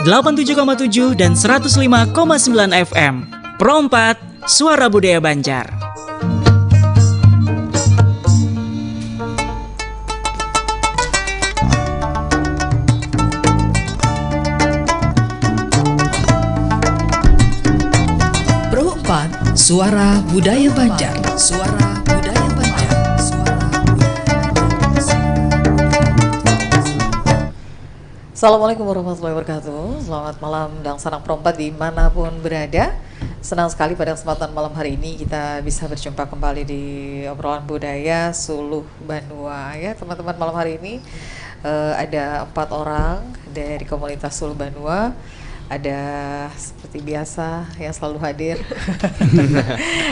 87,7 dan 105,9 FM. Pro 4, Suara Budaya Banjar. Pro 4, Suara Budaya Banjar. Suara Budaya Banjar. Assalamualaikum warahmatullahi wabarakatuh. Selamat malam dan sarang Pro 4 dimanapun berada. Senang sekali pada kesempatan malam hari ini kita bisa berjumpa kembali di obrolan budaya Suluh Banua. Ya teman-teman, malam hari ini ada 4 orang dari komunitas Suluh Banua. Ada seperti biasa yang selalu hadir.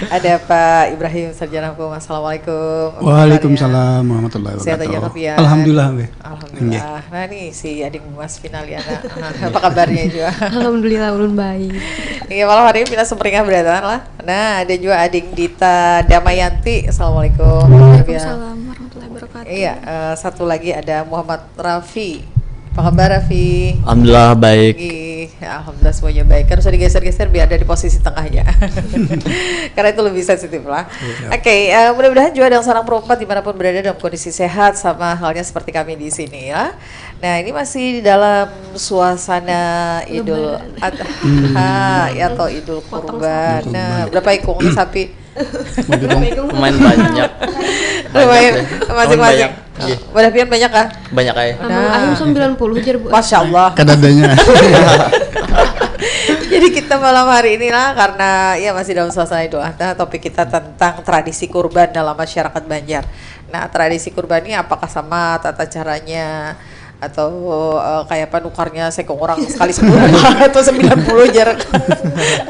Ada Pak Ibrahim Sarjana Hukum. Assalamualaikum. Waalaikumsalam warahmatullahi wabarakatuh. Sehat aja Kapian. Alhamdulillah. Alhamdulillah. Nah nih si adik Mas Finaliana. Apa kabarnya juga? Alhamdulillah ulun baik. Iya, malam hari ini kita sempringah berdatangan lah. Nah ada juga adik Dita Damayanti. Assalamualaikum. Waalaikumsalam warahmatullahi wabarakatuh. Iya, satu lagi ada Muhammad Raffi. Apa kabar Raffi? Alhamdulillah baik. Alhamdulillah semuanya baik. Kan usah digeser-geser biar ada di posisi tengahnya. Karena itu lebih sensitif lah. Oke, mudah-mudahan juga ada yang sarang Pro 4 dimanapun berada dalam kondisi sehat sama halnya seperti kami di sini ya. Nah ini masih di dalam suasana Idul Adha ya, atau Idul Kurban. Nah berapa ikung sapi? Lumayan banyak. Lumayan masing-masing. Wadah pian banyak kah? Banyak ya. Ahim 90 jar Bu. Masya Allah. Kadadanya. Jadi kita malam hari ini lah, karena ya masih dalam suasana Idul Adha, topik kita tentang tradisi kurban dalam masyarakat Banjar. Nah tradisi kurban ini apakah sama tata caranya atau kayak apa nukarnya sekong orang sekali sebulan atau 90 jarak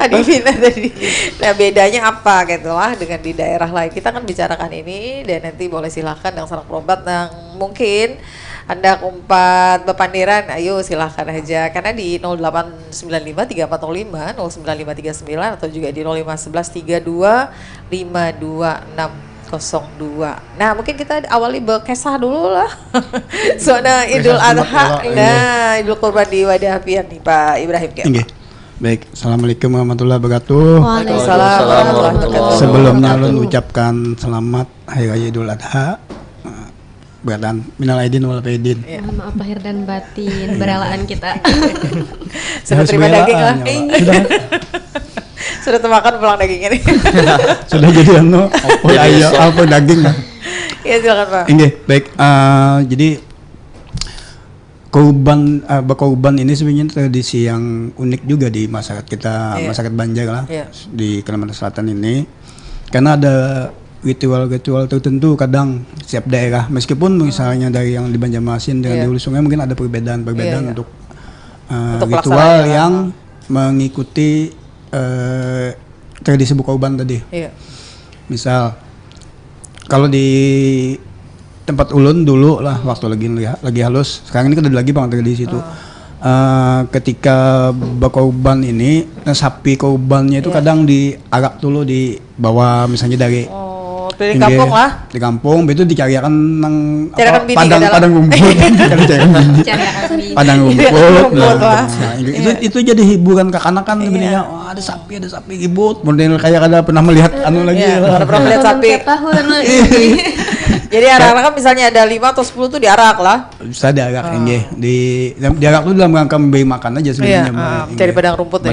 adivina tadi. Nah bedanya apa gitu lah dengan di daerah lain. Kita akan bicarakan ini dan nanti boleh silahkan yang sarang perobat yang mungkin Anda kumpat bepandiran, ayo silahkan aja karena di 0895 3405 09539 atau juga di 0511 32 526 02. Nah mungkin kita awali berkesah dulu lah. Soalnya Idul Adha, nah Idul Kurban di Wadah Pian nih Pak Ibrahim. Baik, Assalamualaikum warahmatullahi wabarakatuh. Waalaikumsalam warahmatullahi wabarakatuh. Sebelumnya ulun ucapkan selamat Hari Raya Idul Adha. Berdan minal aidin wal faidin. Mohon maaf lahir dan batin berelaan kita. Sudah terima daging lah. Sudah termakan pulang dagingnya nih. Sudah jadi apa daging lah. Iya silakan Pak. Baik, jadi kurban ini sebenarnya tradisi yang unik juga di masyarakat kita, masyarakat Banjar lah, di Kalimantan Selatan ini. Karena ada ritual-ritual tertentu kadang setiap daerah, meskipun misalnya dari yang di Banjarmasin dengan di Hulu Sungai mungkin ada perbedaan untuk ritual yang mengikuti tradisi kurban tadi. Misal kalau di tempat ulun dulu lah waktu lagi halus, sekarang ini kan ada lagi bang tradisi itu. Ketika berkorban ini, sapi korbannya itu kadang diarak dulu, dibawa misalnya dari kampung lah. Di kampung, itu dicarikan nang padang rumput, padang rumput. Itu jadi hiburan ke anak-anak sebenarnya. Ada sapi ribut. Model kayak ada pernah melihat lagi. Pernah melihat sapi. Jadi anak-anak kan misalnya ada 5 atau 10 tuh diarak lah. Bisa diarak diarak tuh dalam rangka memberi makan aja sebenarnya. Cari padang rumput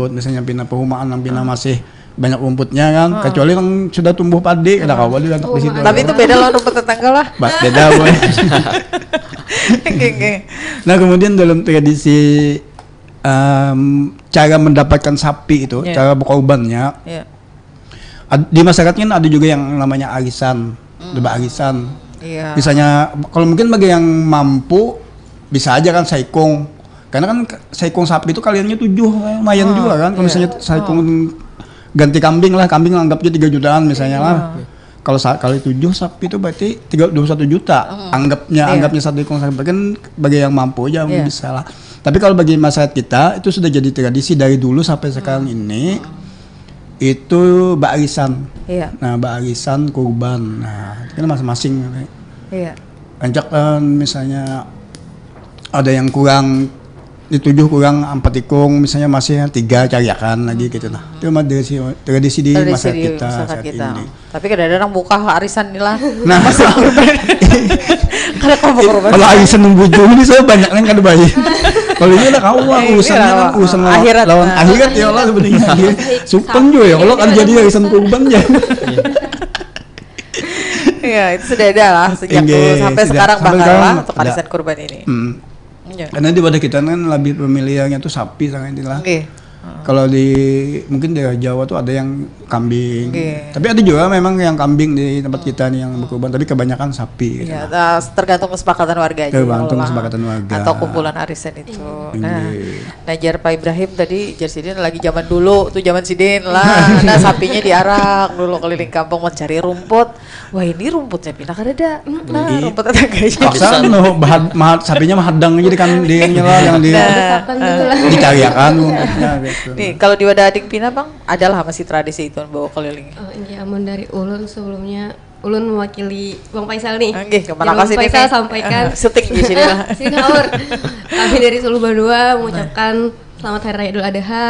misalnya pindah perumahan yang pindah masih banyak rumputnya kan, kecuali yang sudah tumbuh padi, ada kawal di situ. Tapi itu beda lah rumput tetangga lah. Beda boy. Nah kemudian dalam tradisi cara mendapatkan sapi itu, cara berkorbannya, di masyarakat kan ada juga yang namanya arisan, arisan. Misalnya kalau mungkin bagi yang mampu bisa aja kan saikong, karena kan saikong sapi itu kaliannya 7, lumayan juga kan. Kalau misalnya saikong ganti kambing anggapnya 3 jutaan misalnya lah. Kalau kali 7 sapi itu berarti 21 juta. Anggapnya satu ekor sapi kan bagi yang mampu aja bisa lah. Tapi kalau bagi masyarakat kita itu sudah jadi tradisi dari dulu sampai sekarang ini. Itu barisan. Nah, barisan kurban. Nah, kan masing-masing. Anjak misalnya ada yang kurang ditujuh kurang 4 tikung, misalnya masih 3 cariakan lagi gitu lah. Itu mah tradisi di masyarakat kita saat ini. Tapi kadang-kadang buka arisan nih lah. Nah, Karena korban. kalau arisan nunggu jauh ini saya banyak kan kada bayi. Kalau ini lah kau urusannya kan urusan lawan akhirat ya Allah sebenarnya. Supeng juga ya kalau kan jadi arisan kurban ya. Iya, itu sudah ada lah sejak dulu sampai sekarang bakal lah untuk arisan kurban ini. Karena di wadah kita kan lebih pemilihannya tuh sapi sangat inilah. Kalau mungkin daerah Jawa tuh ada yang kambing. Tapi ada juga memang yang kambing di tempat kita nih yang berkurban, tapi kebanyakan sapi gitu. Iya, tergantung kesepakatan warga aja. Tergantung kesepakatan warga. Atau kumpulan arisan itu. Najar Pak Ibrahim tadi Jar Sidin lagi zaman dulu tuh zaman Sidin lah. Nah, sapinya diarak dulu keliling kampung mencari rumput. Wah, ini rumputnya pindah kada. Nah, rumput tetangganya. Paksa sapinya mahadang aja kan dia yang dicariakan rumputnya gitu. Nih, kalau di wadah adik Pina Bang, adalah masih tradisi itu bawa keliling. Oh, iya, amun dari ulun sebelumnya ulun mewakili Bang Faisal nih. Oke, kemana Bang kasih Faisal sampaikan syuting di sini lah. Sini ngawur. Kami dari Sulu Bandua mengucapkan selamat Hari Raya Idul Adha.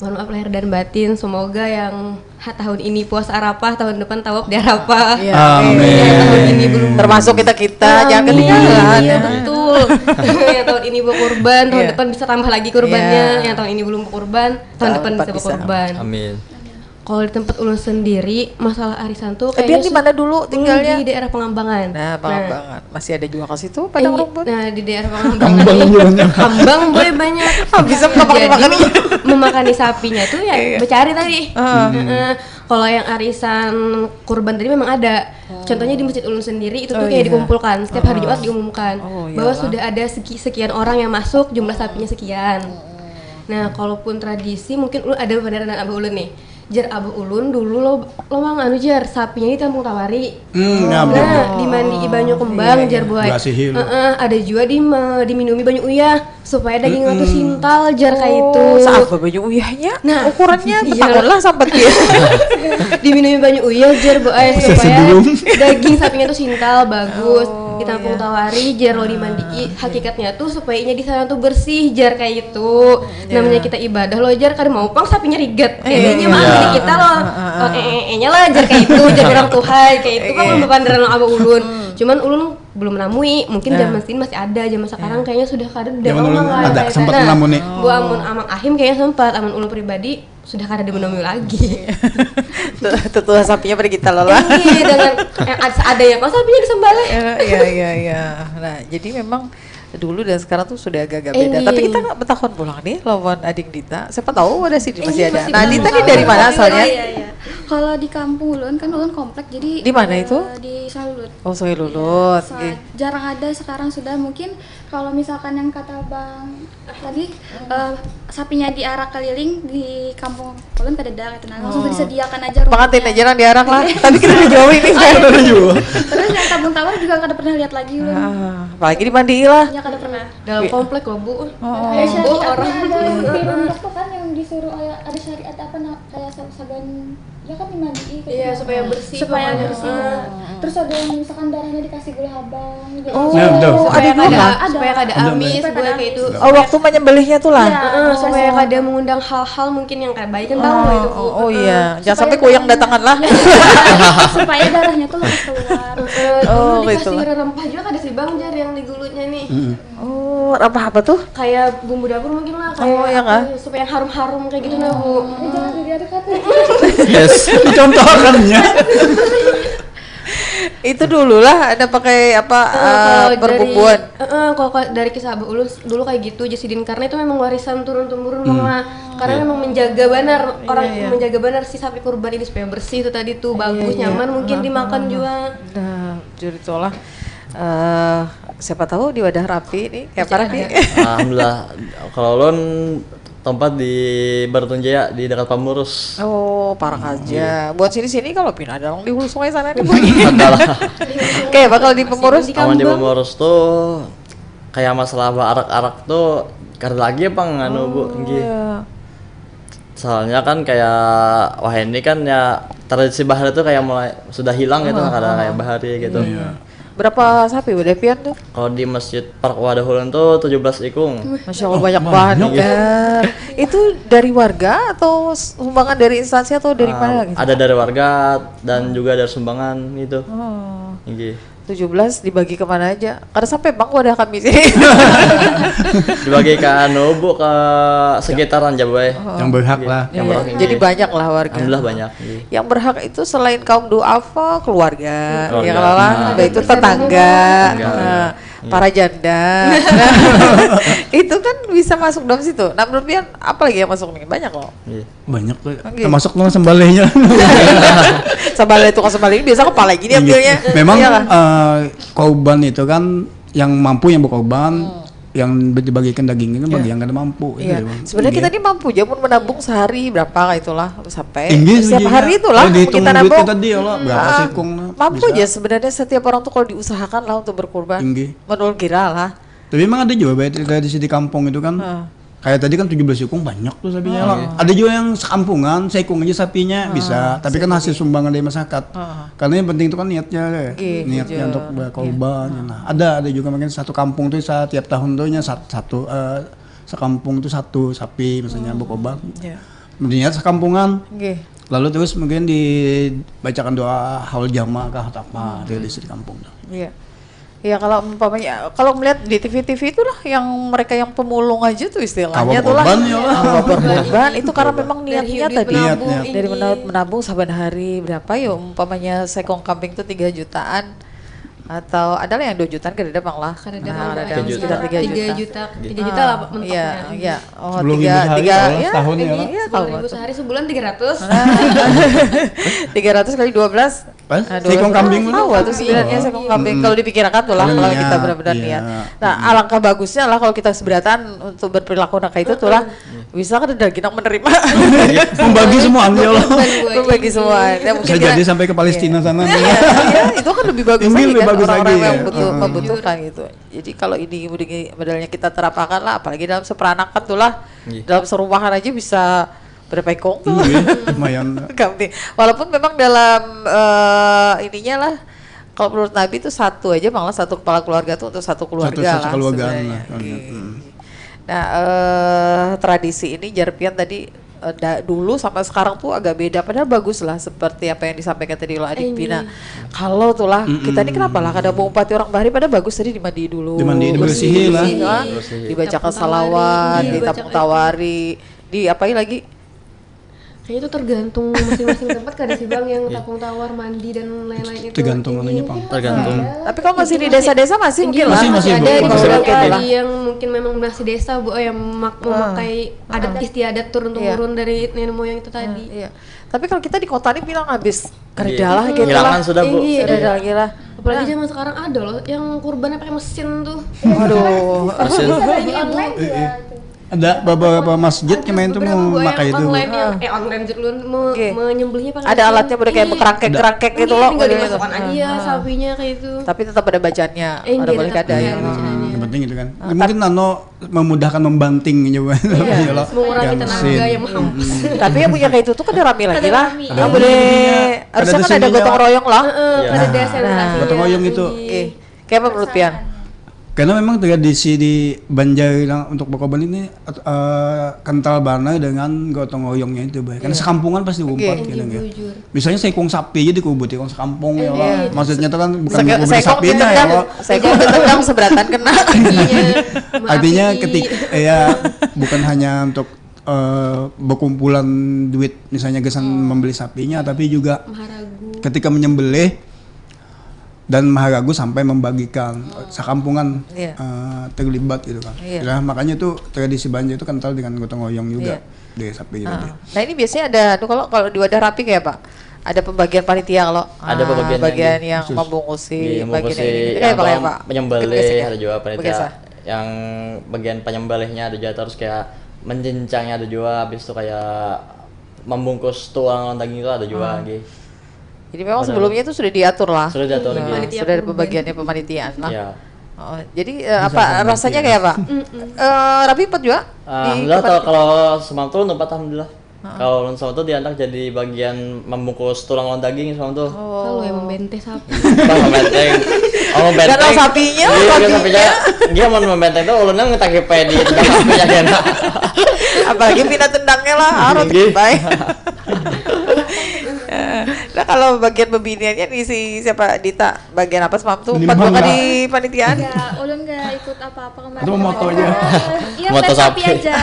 Mohon maaf lahir dan batin. Semoga yang tahun ini puasa Arafah, tahun depan tawaf di Arafah. Amin. Tahun ini belum termasuk kita jangan ketinggalan. Iya, betul. Yang tahun ini berkurban, tahun depan bisa tambah lagi kurbannya. Yang tahun ini belum berkurban, tahun depan bisa berkurban. Amin. Kalau di tempat ulun sendiri, masalah arisan tuh Dia di mana dulu tinggalnya? Di daerah Pengambangan. Nah, Pengambangan. Masih ada juga ke situ padang rumput. Nah, di daerah Pengambangan. Kambang boleh banyak. Bisa makan memakani sapinya tuh ya bercari tadi. Kalau yang arisan kurban tadi memang ada. Contohnya di masjid ulun sendiri itu tuh kayak dikumpulkan setiap hari Jumat diumumkan bahwa sudah ada sekian orang yang masuk, jumlah sapinya sekian. Nah, kalaupun tradisi mungkin ulun ada perbedaan abah ulun nih. Jar abah ulun dulu lo mang jar sapinya di Kampung Tawari. Di mandi banyu kembang jar buat. Ada juga diminumi banyu uyah supaya dagingnya tuh sintal jar kayak itu. Apa banyu uyahnya? Nah, ukurannya tanganlah sampai dia. Diminumi banyu uyah jar buat supaya daging sapinya tuh sintal bagus. Di Kampung Tawari jar lo dimandi hakikatnya tuh supaya inya di sana tuh bersih jar kayak itu. Namanya kita ibadah lo jar kada mau pang sapinya riget. Ini mah kita loh, nya lah jar kayak itu, jar orang Tuhan kayak itu kan bepandaran abah ulun. Cuman ulun belum namui, mungkin zaman sini masih ada, zaman sekarang kayaknya sudah kada ada sempat menamuni. Bu amun amang ahim kayaknya sempat, amun ulun pribadi sudah kada dimenamui lagi. Tuh sapinya pada kita loh lah. Iya, dengan yang ada yang kok sapinya disembelih. Iya. Nah, jadi memang dulu dan sekarang tuh sudah agak beda. Tapi kita nggak bertahun pulang nih lawan adik Dita. Siapa tahu ada sih masih ada. Nah, Dita nih dari mana asalnya? Kalau di kampung ulun kan ulun komplek, jadi di mana itu? Di Salulut. Oh, Salulut. Jarang ada, sekarang sudah. Mungkin kalau misalkan yang kata Bang tadi sapinya diarak keliling di kampung ulun kadeda gitu. Nah, langsung disediakan aja rumahnya. Pengantin aja jangan diarak lah. Tapi kita dijauhin nih saya juga. Terus yang Kampung Tawar juga kada pernah lihat lagi ulun. Apalagi dimandiin lah. Ya kada pernah. Dalam komplek loh, Bu. Kayak syariat ada di Lombok tuh kan yang disuruh ada syariat apa kayak saban ya kan dimandiin Iya, supaya bersih. Supaya bersih. Terus ada yang misalkan darahnya dikasih gula habang gitu. Supaya kada amis buat kayak itu. Oh, waktu menyembelihnya tuh lah. Supaya kada mengundang hal-hal mungkin yang kada baik kan tahu itu. Oh iya, jangan sampai kuyang datangan lah. Supaya darahnya tuh lepas keluar. Oh, dikasih rempah juga kada sih Bang jar yang digulutnya nih. Oh, apa tuh? Kayak bumbu dapur mungkin lah, kayak supaya harum-harum kayak gitu nah, Bu. Jangan dilihat-lihat. Yes. Dicontohkannya. Itu dulu lah ada pakai perbubuan. Kalau dari kisah Abah Ulun dulu kayak gitu Jasidin, karena itu memang warisan turun-temurun mama. Karena memang menjaga benar menjaga benar si sapi kurban ini supaya bersih itu tadi tuh bagus nyaman mungkin dimakan juga. Nah, jadi itulah siapa tahu di wadah rapi nih kayak parah nih. Alhamdulillah. Kalau ulun tempat di Baratung Jaya di dekat Pamurus. Oh, parah aja. Buat sini-sini kalau pindah dong di hulu sungai sana nih. Oke, bakal di Pamurus. Aman di Pamurus tuh kayak masalah arak-arak tuh karena lagi apa nganu Bu nggih. Soalnya kan kayak wah ini kan ya tradisi bahari tuh kayak mulai sudah hilang gitu, ada kayak bahari gitu. Berapa sapi udah pian tuh? Kalau di Masjid Park Wadahulan tuh 17 ikung. Masya Allah banyak banget ya. Itu dari warga atau sumbangan dari instansi atau dari mana gitu? Ada dari warga dan juga dari sumbangan gitu. Oh. Gitu. 17 dibagi kemana aja? Karena sampai bang wadah kami sih. Dibagi ke Bu ke sekitaran Jabai. Yang berhak lah. Yang berhak. Jadi banyak lah warga. Alhamdulillah banyak. Gitu. Yang berhak itu selain kaum duafa, keluarga, Keluarga. ya kalau lah, itu tetangga, para janda. Itu kan bisa masuk dalam situ. Nah menurut Pian, apa lagi yang masuk nih? Banyak loh. Iya. Banyak tuh. Oke. Termasuk tuh sembalenya. Sambal itu kan sambal ini biasa kepala gini ambilnya. Memang Iya kan? korban itu kan yang mampu yang berkorban, yang dibagikan daging itu bagi yang kada mampu. Iya. Itu, Bang. Sebenarnya kita Iya. ini mampu aja pun menabung sehari berapa itulah sampai Tinggi setiap sebenarnya. hari itulah Kalau dihitung kita duit nabung. tadi ya lah, berapa sekung lah, Mampu bisa. aja sebenarnya setiap orang tuh kalau diusahakan lah untuk berkurban. Tinggi. Menurut kira lah. Tapi memang ada juga tradisi di kampung itu kan. Kayak tadi kan 17 ekung banyak tuh sapinya lah. Ada juga yang sekampungan, seekung aja sapinya bisa. Tapi kan hasil sumbangan dari masyarakat. Karena yang penting itu kan niatnya deh. Niatnya untuk berkorban. Nah, ada juga mungkin satu kampung tuh setiap tahun tuh satu sekampung tuh satu sapi misalnya berkorban. Niat sekampungan. Lalu terus mungkin dibacakan doa haul jamaah kah atau apa tradisi di kampung tuh. Iya. Ya kalau umpamanya kalau melihat di TV-TV itulah yang mereka yang pemulung aja tuh istilahnya Awal tuh lah. korban ya lah. Awal berkorban itu karena memang niatnya Dari tadi Niat. dari menabung saban hari berapa ya umpamanya sekong kambing tuh 3 jutaan atau adalah yang 2 jutaan kada bang lah. Kada Nah, Bang. ada sekitar 3 juta. 3 juta lah mentoknya. Iya, iya. Oh, Sebelum 3 ibu sehari lah, ya. setahun ya lah. Iya, tahu. 10.000 sehari sebulan 300. 300 kali 12 Pas, Nah, sekong kambing tahu bener. tuh sebenarnya sekong kambing kalau dipikirkan tuh lah Kalau kalau niat, kita benar-benar iya. niat. Nah, alangkah bagusnya lah kalau kita seberatan untuk berperilaku kayak itu tuh lah bisa kan ada kita menerima Membagi semua ya Allah. membagi semua. Ya, mungkin Bisa kita- jadi sampai ke Palestina sana. Iya, iya, itu kan lebih bagus Ini lagi lebih kan bagus orang-orang lagi, yang ya. membutuhkan gitu. Jadi kalau ini modelnya kita terapkan lah, apalagi dalam seperanakan tuh lah, dalam serumahan aja bisa berapa ekong tuh. Lumayan. Kambing. Walaupun memang dalam ininya lah, kalau menurut Nabi itu satu aja malah satu kepala keluarga tuh untuk satu keluarga Satu lah keluargaan sebenarnya. lah. Gitu. Nah tradisi ini Jarpian tadi dulu sampai sekarang tuh agak beda padahal bagus lah seperti apa yang disampaikan tadi oleh Adik Pina. Kalau tuh lah kita ini kenapa lah kadang mau umpati orang bahari padahal bagus tadi dimandi dulu. Dimandi, dibersihin lah. Dibacakan salawat, ditapung tawari, di apain lagi? Kayaknya itu tergantung masing-masing tempat kada sih Bang yang tapung tawar, mandi dan lain-lain itu. Tergantung Ini. anunya, Pang. Tergantung. Tapi kalau masih di desa-desa masih mungkin lah. Masih, ada Bu. di Masih, beberapa Bu. di yang mungkin memang masih desa Bu yang memakai adat istiadat turun temurun dari nenek moyang itu tadi. Iya. Tapi kalau kita di kota ini bilang habis kerja Iya. lah gitu Hilangan lah. sudah, Bu. Iya. Sudah lagi lah. Apalagi zaman sekarang ada loh yang kurbannya pakai mesin tuh. Waduh. Mesin. Lagi online. Ada beberapa masjid kemarin tuh Beberapa mau Bu, yang pakai itu. online yang online dulu Oke. menyembelihnya pakai Ada mesin. alatnya udah kayak Iya. berkerangkek-kerangkek gitu Iya, loh. tinggal gitu. dimasukkan aja sapinya kayak itu. Tapi tetap ada bacaannya. Ada boleh ada ya. Yang penting itu kan. Mungkin nano memudahkan membanting juga. Iya lah. Mengurangi Yang tenaga mesin. yang mampus. Tapi yang punya kayak itu tuh kan ada rame lagi lah. rame. Nggak boleh. Ada Harusnya kan ada seninya. gotong royong lah. Pada desentralisasi. Gotong royong itu. Oke. Kayak apa menurut Pian? Karena memang tradisi di Banjar yang untuk berkorban ini kental banget dengan gotong royongnya itu, Bay. Karena sekampungan pasti umpat gitu ya. Jujur. Misalnya seekong sapi aja dikubur ekong sekampung ya lah. Maksudnya itu kan bukan Sekong dikubur sapinya ya Allah. sekong ditendang seberatan kena. Artinya ya bukan hanya untuk berkumpulan duit misalnya gesan membeli sapinya, tapi juga Maharagu. ketika menyembelih dan maharagu sampai membagikan sekampungan Iya. terlibat gitu kan. Iya. Ya, makanya itu tradisi Banjar itu kental dengan gotong royong juga dari sapi tadi. Nah ini biasanya ada tuh kalau di wadah rapi kayak Pak. Ada pembagian panitia kalau Ada pembagian bagian yang yang khusus. membungkusi, Iya, bagian membungkusi ini. yang Pak ya Pak. penyembelih ada juga Begitu, panitia Sah? yang bagian penyembelihnya ada juga terus kayak menjencangnya ada juga habis itu kayak membungkus tulang daging itu ada juga lagi. Jadi memang sebelumnya itu sudah diatur lah. Sudah diatur Nah, lagi. sudah ada pembagiannya pemanitiaan lah. Iya. Oh, jadi apa rasanya kayak Pak? Rapi Pet juga? Alhamdulillah kalau semalam tuh numpat alhamdulillah. Kalau semalam tuh diantar jadi bagian membungkus tulang daging semalam tuh. Selalu ya membenteh sapi. Bang menteng. Oh, benteng. Karena sapinya, dia mau membenteng tuh ulunnya ngetagi pedi tendang sapinya kena. Apalagi pindah tendangnya lah, harus baik. Nah kalau bagian pembiniannya nih siapa Dita, bagian apa Mam tuh? Empat bukan di panitiaan? Ya, ulun gak ikut apa-apa kemarin. Itu moto aja. Iya, Moto sapi sapi. aja.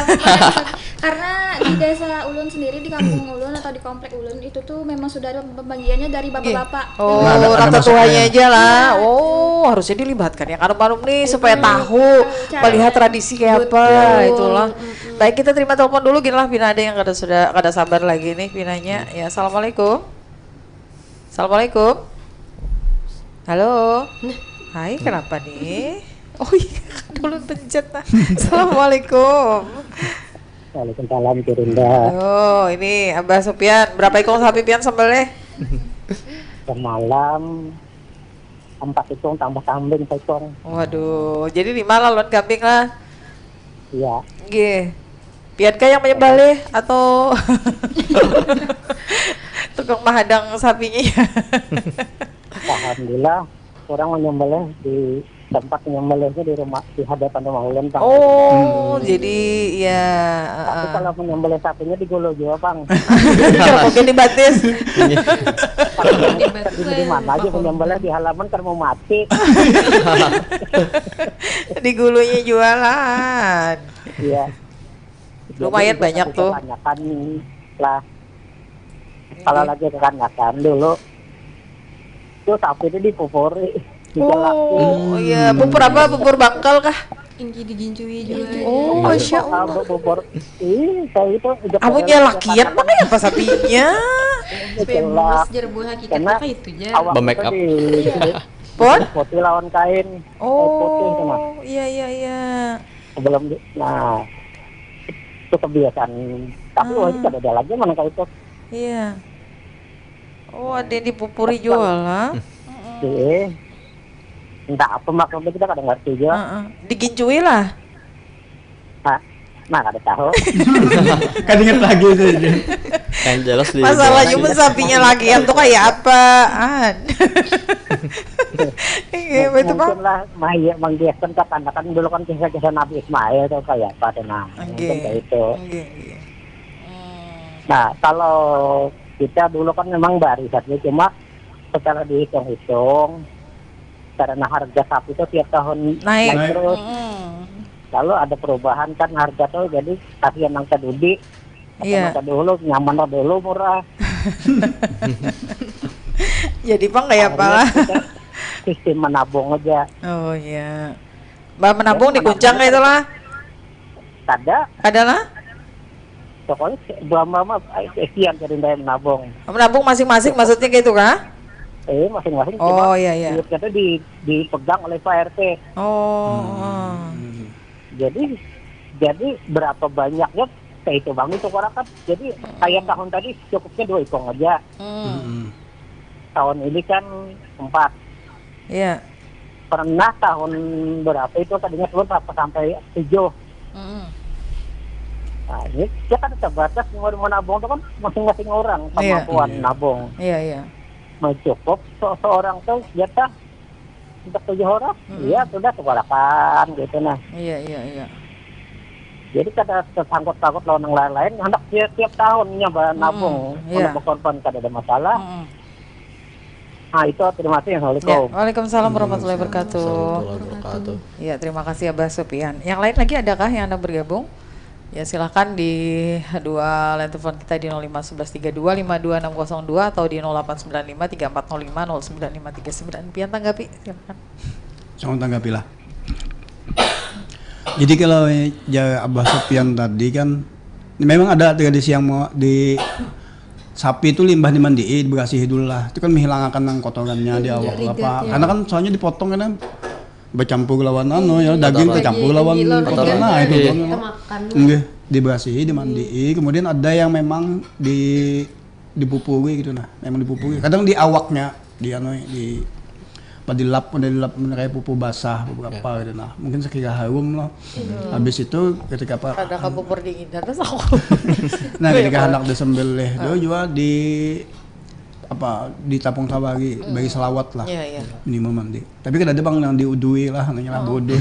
Karena di desa ulun sendiri, di kampung ulun atau di komplek ulun itu tuh memang sudah ada pembagiannya dari bapak-bapak. Oh, Nah, ada rata tuanya masuknya. aja lah. Oh, harusnya dilibatkan ya karum-karum nih supaya tahu melihat tradisi kayak apa itulah. Baik, kita terima telepon dulu gini lah Bina, ada yang kada sabar lagi nih Binanya. Ya, assalamualaikum. Assalamualaikum. Halo. Hai, kenapa nih? Oh iya, dulu pencet nah. Assalamualaikum. Waalaikumsalam Kirinda. Oh, ini Abah Sopian. Berapa ekor sapi pian sambelnya? Semalam 4 ekor tambah kambing 1 ekor. Waduh, jadi 5 lah lon kambing lah. Iya. Nggih. Pian kah yang menyembelih atau tukang mahadang sapinya? Alhamdulillah orang menyembelih di tempat menyembelihnya di rumah, di hadapan rumah ulun, Bang. Oh, jadi ya. Tapi kalau menyembelih sapinya di Golo juga, Bang. Mungkin dibatis. Di mana aja menyembelih di halaman kan mau mati. Di gulunya jualan. Iya. Lumayan banyak tuh. Kebanyakan lah. Kalau lagi kebanyakan dulu itu sapi itu dipupuri. Oh iya, bubur apa? Bubur bangkal kah? Inggi digincui juga. Oh, masya Allah. Bubur. Saya itu Abunya lakian mana ya pas sapinya? Bebas jerbu hakikatnya kayak itu aja. Make up. Pon? Putih lawan kain. Putih sama. Oh, iya. Sebelum nah itu kebiasaan. Tapi waktu itu ada lagi mana kayak itu. Iya. Oh, ada yang dipupuri jualan. Entah apa maksudnya kita kadang ngerti juga. Digincui lah. Nah, ada tahu. Kan inget lagi itu. Yang jelas di Masalahnya pun sapinya lakian tuh kayak apaan? Iya, betul Bang. Mungkin lah menghiaskan katakan dulu kan kisah-kisah Nabi Ismail tuh kayak apa tenang. Mungkin kayak itu. Nah, kalau kita dulu kan memang barisannya cuma secara dihitung-hitung karena harga sapi itu tiap tahun naik terus. Lalu ada perubahan kan harga tuh jadi kasihan yang kedudi. Iya. Dulu nyaman dulu murah. Jadi Bang kayak apa lah? Sistem menabung aja. Oh iya. Mbak menabung di Kuncang itu lah. Ada lah. Pokoknya mama sekian jadi menabung. Menabung masing-masing maksudnya gitu kah? Masing-masing. Oh iya. Itu dipegang oleh Pak RT. Oh. Jadi berapa banyaknya kayak itu Bang itu orang kan. Jadi kayak tahun tadi cukupnya 2 ekor aja. Tahun ini kan 4. Iya. Pernah tahun berapa itu tadinya turun sampai 7. Nah, ini dia kan terbatas menabung itu kan masing-masing orang kemampuan nabung. Iya. Mau cukup seorang tuh jatah untuk 7 orang, iya sudah sekolahan gitu nah. Iya. Jadi kada tersangkut-sangkut lawan yang lain-lain, hendak tiap tahunnya nabung, untuk korban kada ada masalah. Nah itu terima kasih. Assalamualaikum. Waalaikumsalam warahmatullahi wabarakatuh. Iya terima kasih Abah Sopian. Yang lain lagi adakah yang Anda bergabung? Ya silahkan di dua line telepon kita di 051132522602 atau di 089534050959. Pian tanggapi silahkan. Jangan tanggapi lah. Jadi kalau Abah Sopian tadi kan memang ada tradisi yang mau di sapi itu limbah dimandiin, dibersihin dulu lah. Itu kan menghilangkan yang kotorannya di awal apa. Karena kan soalnya dipotong kan bercampur lawan daging bercampur lawan kotoran. Nah itu kan dibersihin, dimandiin. Kemudian ada yang memang dipupuri gitu nah. Memang dipupuri. Kadang di awaknya dilap kayak pupuk basah beberapa gitu nah. Mungkin sekira harum lah. Habis itu ketika ada kapupur dingin dan terus aku. Nah ketika hendak disembelih itu juga di ditapung sabari bagi selawat lah. Iya. Minimum nanti. Tapi kan ada bang yang diudui lah, nanya lah bodoh.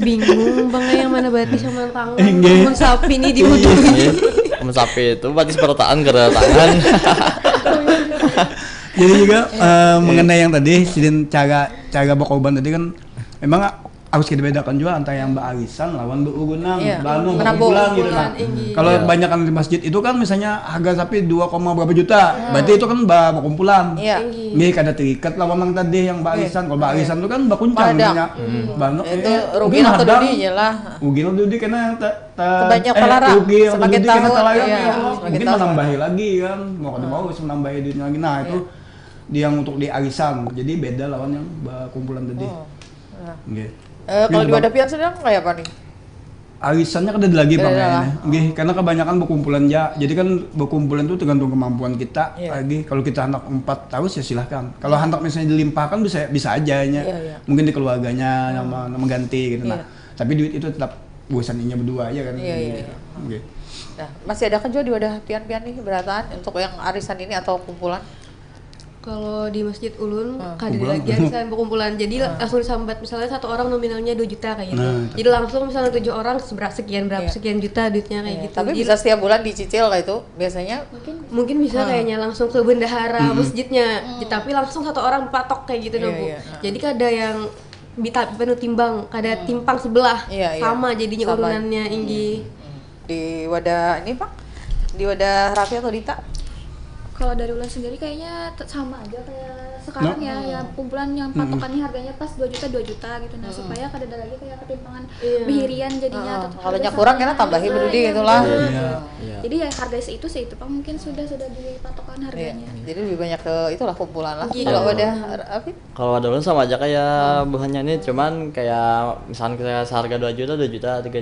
Bingung bang yang mana batis yang mana tangan. Enggak. Mun sapi nih diudui. Mun sapi itu batis pertaan gara tangan. Jadi juga mengenai yang tadi, sidin cara berkorban tadi kan memang harus kita bedakan juga antara yang berarisan lawan berugunan, kumpulan gitu kan. Kalau banyak kan di masjid itu kan misalnya harga sapi 2, berapa juta, berarti itu kan berkumpulan. Nih kada terikat lawan yang tadi yang berarisan. Kalau berarisan itu kan bakuncang banyak. Itu rugi atau dudinya lah. Rugi atau dudi karena banyak pelarang. Semakin tahun mungkin menambahi lagi kan, mau kada mau menambahi duitnya lagi. Nah itu dia yang untuk di arisan, jadi beda lawan yang berkumpulan tadi. Kalau di Wadapian sedang kayak apa nih? Arisannya kan ada lagi bang karena kebanyakan berkumpulan ya. Jadi kan berkumpulan itu tergantung kemampuan kita. Lagi kalau kita hendak 4 tahun ya silahkan. Kalau hendak misalnya dilimpahkan bisa aja mungkin di keluarganya nama ganti gitu. Nah, tapi duit itu tetap bosannya berdua aja kan. Nah, masih ada kan juga di Wadapian nih berataan untuk yang arisan ini atau kumpulan? Kalau di Masjid Ulun kada lagi arisan berkumpulan. Jadi langsung disambat misalnya satu orang nominalnya 2 juta kayak gitu. Jadi langsung misalnya 7 orang sekian juta duitnya kayak gitu. Tapi bisa setiap bulan dicicil kayak itu biasanya? Mungkin bisa kayaknya langsung ke bendahara masjidnya. Tapi langsung satu orang patok kayak gitu Bu. Jadi kada yang penuh timbang, kada timpang sebelah. Sama jadinya urunannya Inggi. Di wadah ini Pak? Di wadah Raffi atau Dita? Kalau dari Ulan sendiri kayaknya sama aja kayak sekarang ya kumpulan yang patokannya harganya pas 2 juta gitu. Nah, supaya kada ada lagi kayak ketimpangan bihirian jadinya atau kalau kurang karena tambahin berudi itulah. Jadi ya harga itu Pak mungkin sudah dipatokan harganya. Jadi lebih banyak ke itulah kumpulan lah. Kalau ada apa? Kalau ada Ulun sama aja kayak bahannya ini, cuman kayak misalnya kayak seharga 2 juta, 3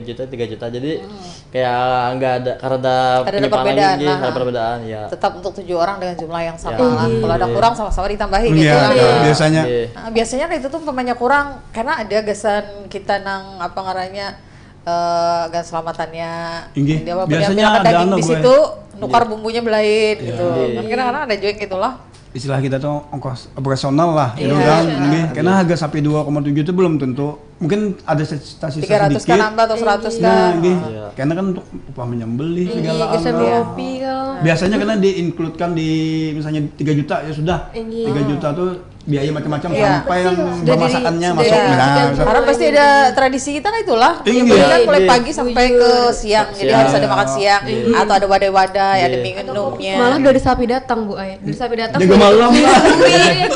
juta. Jadi kayak enggak ada karena perbedaan lagi, ada perbedaan ya. Tetap untuk 7 orang dengan jumlah yang sama lah. Kalau ada kurang sama-sama ditambahi gitu lah. Biasanya. Biasanya itu tuh pemainnya kurang karena ada gasan kita nang apa ngarannya gas selamatannya. Biasanya ada daging di situ nukar bumbunya belain gitu. Kadang-kadang ada juga gitulah. Istilah kita tuh ongkos operasional lah gitu kan. Karena harga sapi 2,7 itu belum tentu. Mungkin ada sisa 300 sedikit. kan nambah atau 100 kan. Karena kan untuk upah menyembelih segala kopi biasanya karena di-include-kan di misalnya 3 juta ya sudah. 3 juta tuh biaya macam-macam sampai yang pemasakannya masuk. Karena pasti ada tradisi kita kan itulah. Kan mulai pagi sampai ke siang. Jadi harus ada makan siang atau ada wadai-wadai, ada minumnya. Malah dari sapi datang Bu Ay. Dari sapi datang. Jaga malam lah.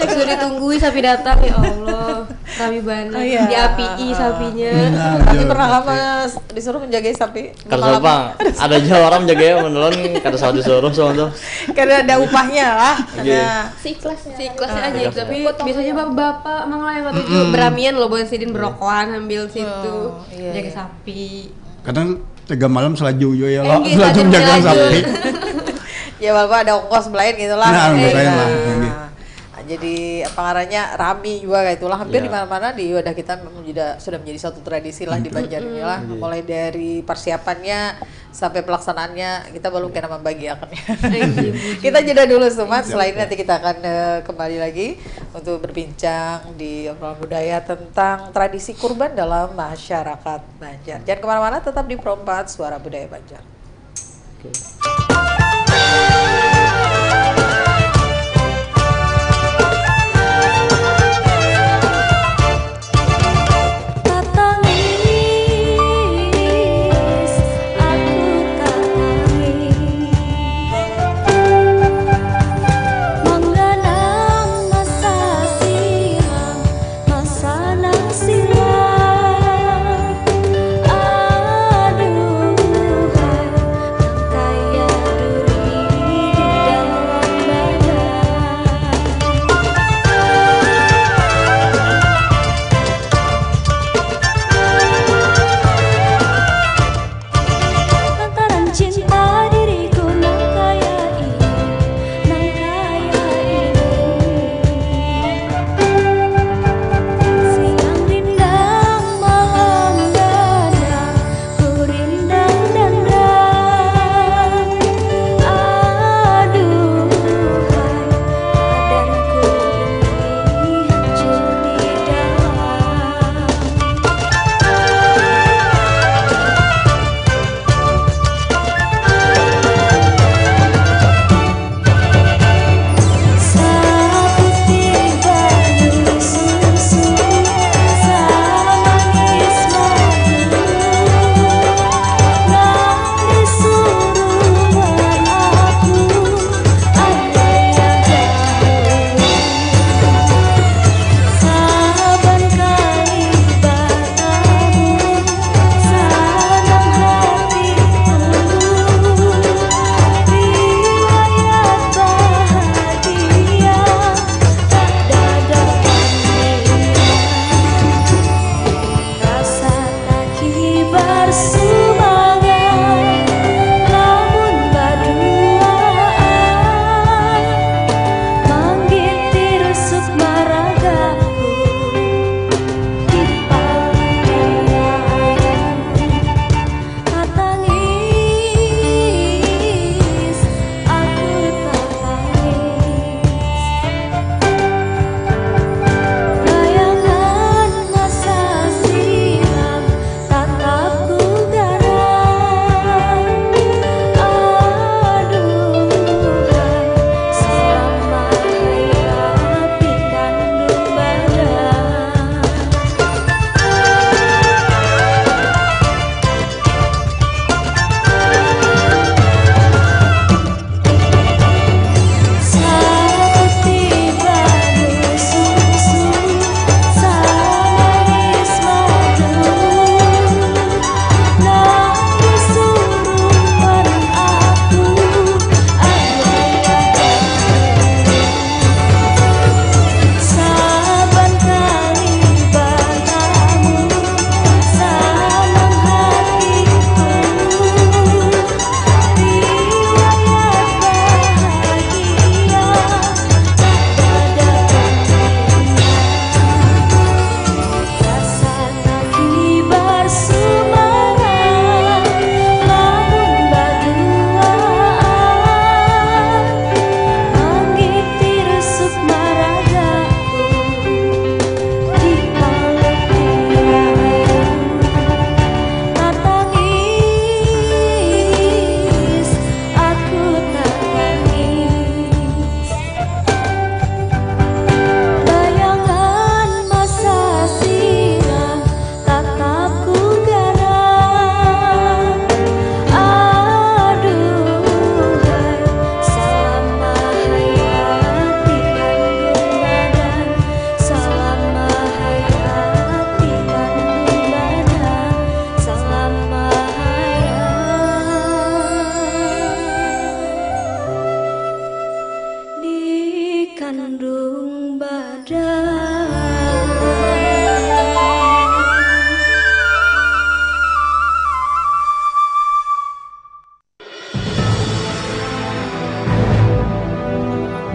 Sudah ditungguin sapi datang ya Allah. Rame banget. Diapii sapinya. Tapi pernah lama disuruh menjaga sapi. Karena Bang, ada aja orang menjaga menelon kada salah disuruh soalnya. Karena ada upahnya lah. Seikhlasnya aja gitu. Tapi biasanya bapak-bapak emang lah yang ketujuh beramian loh buat sidin berokokan ambil situ jaga sapi. Kadang 3 malam selaju ya lah, selaju menjaga sapi. Ya bapak ada ongkos belain gitulah. Nah, belain lah. Jadi apa ngarannya rami juga kayak itulah hampir di mana-mana di wadah kita sudah menjadi suatu tradisi lah di Banjar ini lah. Mulai dari persiapannya sampai pelaksanaannya kita belum kena membagiakannya. Kita jeda dulu Sumat, selain nanti kita akan kembali lagi untuk berbincang di obrolan budaya tentang tradisi kurban dalam masyarakat Banjar. Jangan kemana-mana, tetap di Pro 4 Suara Budaya Banjar. Kaya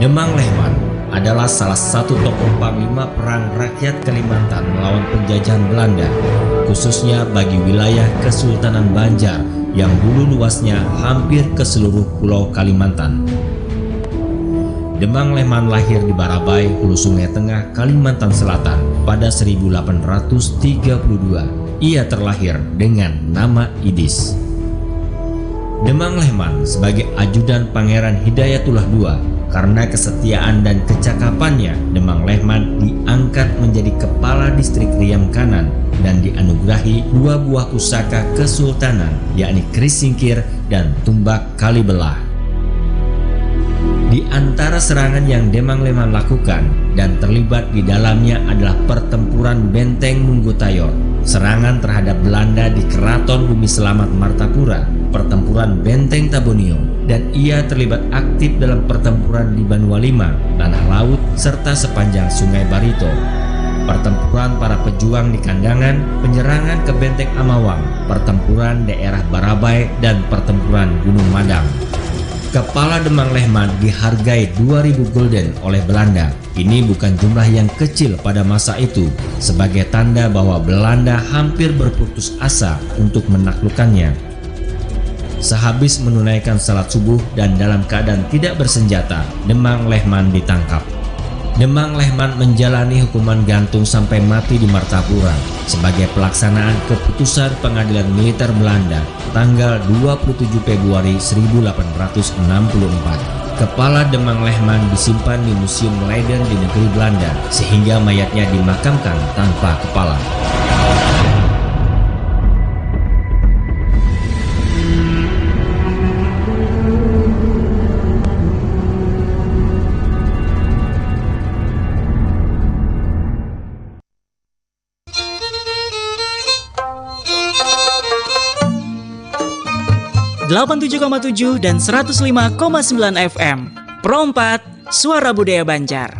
Demang Lehman adalah salah satu tokoh panglima perang rakyat Kalimantan melawan penjajahan Belanda, khususnya bagi wilayah Kesultanan Banjar yang dulu luasnya hampir ke seluruh pulau Kalimantan. Demang Lehman lahir di Barabai, Hulu Sungai Tengah, Kalimantan Selatan pada 1832. Ia terlahir dengan nama Idis. Demang Lehman sebagai ajudan Pangeran Hidayatullah II. Karena kesetiaan dan kecakapannya, Demang Lehman diangkat menjadi kepala distrik Riam Kanan dan dianugerahi 2 buah pusaka kesultanan, yakni Keris Singkir dan Tumbak Kalibelah. Di antara serangan yang Demang Lehman lakukan dan terlibat di dalamnya adalah pertempuran Benteng Munggutayor, serangan terhadap Belanda di Keraton Bumi Selamat Martapura, pertempuran Benteng Tabunio, dan ia terlibat aktif dalam pertempuran di Banua Lima, Tanah Laut, serta sepanjang Sungai Barito. Pertempuran para pejuang di Kandangan, penyerangan ke Benteng Amawang, pertempuran daerah Barabai, dan pertempuran Gunung Madang. Kepala Demang Lehman dihargai 2.000 gulden oleh Belanda. Ini bukan jumlah yang kecil pada masa itu, sebagai tanda bahwa Belanda hampir berputus asa untuk menaklukkannya. Sehabis menunaikan salat subuh dan dalam keadaan tidak bersenjata, Demang Lehman ditangkap. Demang Lehman menjalani hukuman gantung sampai mati di Martapura sebagai pelaksanaan keputusan pengadilan militer Belanda tanggal 27 Februari 1864. Kepala Demang Lehman disimpan di Museum Leiden di negeri Belanda sehingga mayatnya dimakamkan tanpa kepala. ...87,7 dan 105,9 FM. Pro 4, Suara Budaya Banjar.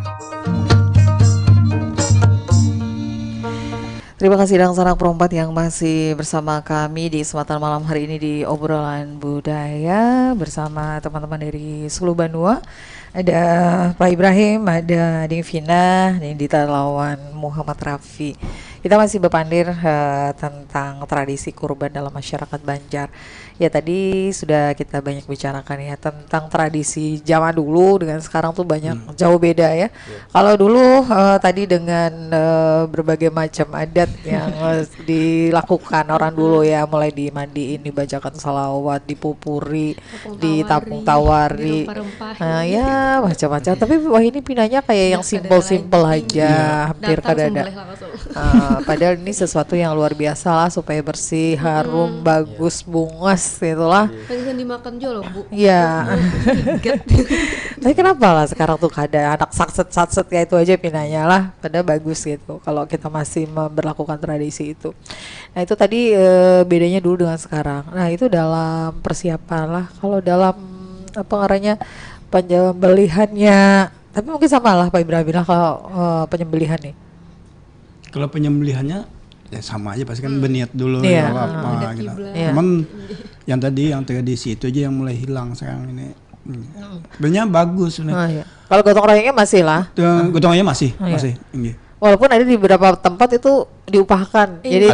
Terima kasih Dang Sanak Pro 4 yang masih bersama kami di kesempatan malam hari ini di Obrolan Budaya bersama teman-teman dari Sulu Banua. Ada Pak Ibrahim, ada Ding Vina, Dita Lawan, Muhammad Rafi. Kita masih berpandir tentang tradisi kurban dalam masyarakat Banjar. Ya tadi sudah kita banyak bicarakan ya tentang tradisi zaman dulu dengan sekarang tuh banyak jauh beda ya. Kalau dulu tadi dengan berbagai macam adat yang dilakukan orang dulu ya, mulai dimandiin, dibacakan salawat, dipupuri, ditapung tawari, ya macam-macam. Tapi wah ini pinanya kayak yang simple-simple aja, hampir kadang-kadang. Padahal ini sesuatu yang luar biasa lah supaya bersih, harum, bagus, bungas itulah. Pengen dimakan juga loh Bu. Iya. Tapi kenapa lah sekarang tuh ada anak satset ya itu aja pinanya lah, padahal bagus gitu kalau kita masih memberlakukan tradisi itu. Nah itu tadi bedanya dulu dengan sekarang. Nah itu dalam persiapan lah. Kalau dalam apa namanya penyembelihannya, tapi mungkin sama lah Pak Ibrahim bilang kalau penyembelihan nih. Kalau penyembelihannya ya sama aja pasti kan berniat dulu ya apa gitu. Cuman yang tradisi itu aja yang mulai hilang sekarang ini. Sebenarnya bagus iya. Kalau gotong royongnya masih lah. Gotong royongnya masih. Walaupun ada di beberapa tempat itu diupahkan. Jadi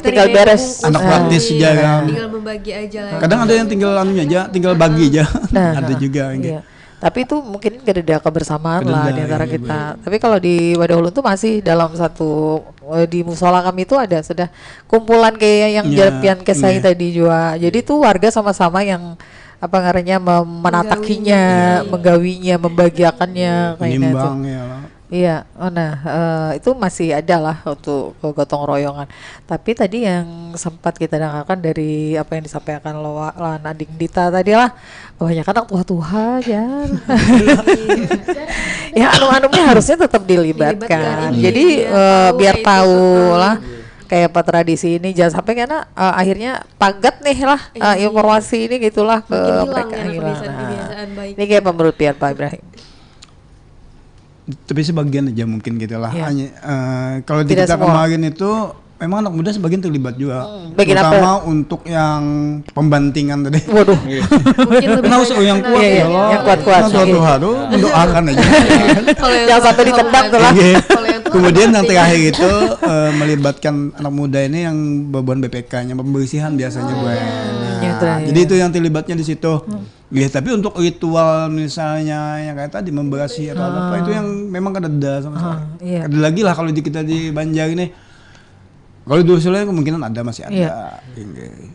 tinggal beres. Anak praktis aja kan. Tinggal membagi aja lah. Kadang ada yang tinggal bagi aja. Ada juga gitu. Tapi itu mungkin gak ada kebersamaan lah di antara kita. Tapi kalau di Wadahulun tuh masih dalam satu di musola kami itu ada sudah kumpulan kayak yang Jalpian Kesai tadi juga. Jadi tuh warga sama-sama yang apa ngarannya menatakinya, menggawinya, membagiakannya kayak gitu. Iya, itu masih ada lah untuk gotong royongan. Tapi tadi yang sempat kita dengarkan dari apa yang disampaikan Lawan Ading Dita tadi lah, kebanyakan anak tua-tua ya. Ya anu-anunya harusnya tetap dilibatkan. Jadi biar tahu lah kayak apa tradisi ini, jangan sampai karena akhirnya pagat nih lah informasi ini gitulah ke mereka hilang. Ini kayak menurut Pak Ibrahim. Tapi sebagian aja mungkin gitu lah. Kalau di kita kemarin itu memang anak muda sebagian terlibat juga. Bagian Terutama untuk yang pembantingan tadi. Waduh. Mungkin lebih Kenapa banyak yang kuat Iya, ya Allah. yang kuat-kuat. Tuhan tuh mendoakan aja. Kalau yang Jangan sampai ditendang tuh lah. Iya. Kalau yang tua Kemudian yang pasti. terakhir itu melibatkan anak muda ini yang beban BPK-nya pembersihan biasanya gue. Nah, Yang terakhir. jadi itu yang terlibatnya di situ. Ya, tapi untuk ritual misalnya yang kayak tadi memberasi atau apa itu yang memang kadada sama sekali. Iya. Ada lagi lah kalau di kita di Banjar ini. Kalau di usulnya kemungkinan ada masih ada. Iya.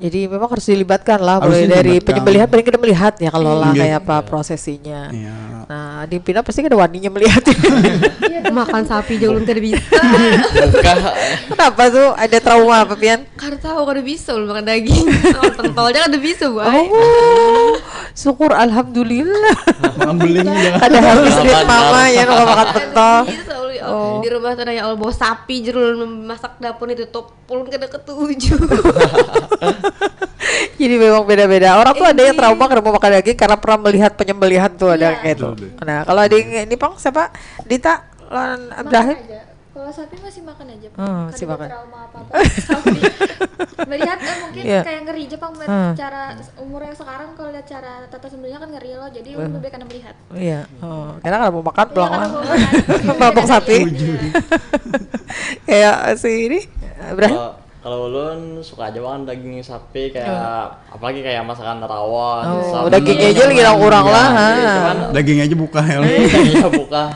Jadi memang harus dilibatkan lah, Harus mulai dari dilibatkan. penyembelihan paling kita melihat ya kalau lah Iya. kayak apa prosesinya. Iya. Nah di Pina pasti ada waninya melihat. makan sapi jauh belum tidak bisa. Buka. Kenapa tuh? Ada trauma apa Pian? Karena tahu kan udah bisa belum makan daging. Oh, pentolnya kan udah bisa, Bu. Oh, syukur alhamdulillah. Makan beling jangan. Ada habis duit mama ya kalau makan pentol. Bisa, di rumah tuh ada ya Allah bawa sapi jerul masak dapur itu topulun ke ketujuh. Jadi memang beda-beda. Orang tuh ada yang trauma karena mau makan daging karena pernah melihat penyembelihan tuh ada kayak itu. Nah kalau ada yang ini Pang siapa? Dita Lan Abdahim. Makan aja. Kalau sapi masih makan aja, Pak. Masih Karena makan. trauma apa-apa. Sapi. Melihat mungkin Iya. kayak ngeri aja, Pak, melihat cara umurnya sekarang kalau lihat cara tata sembelihnya kan ngeri loh. Jadi lebih baik karena melihat. Iya. Karena kalau mau makan pulang karena lah. mau makan. Mabok sapi. Kayak si ini Ibrahim. Kalau ulun suka aja makan daging sapi kayak apalagi kayak masakan rawon. Dagingnya aja lagi kurang lah. Daging aja buka ya. Iya buka.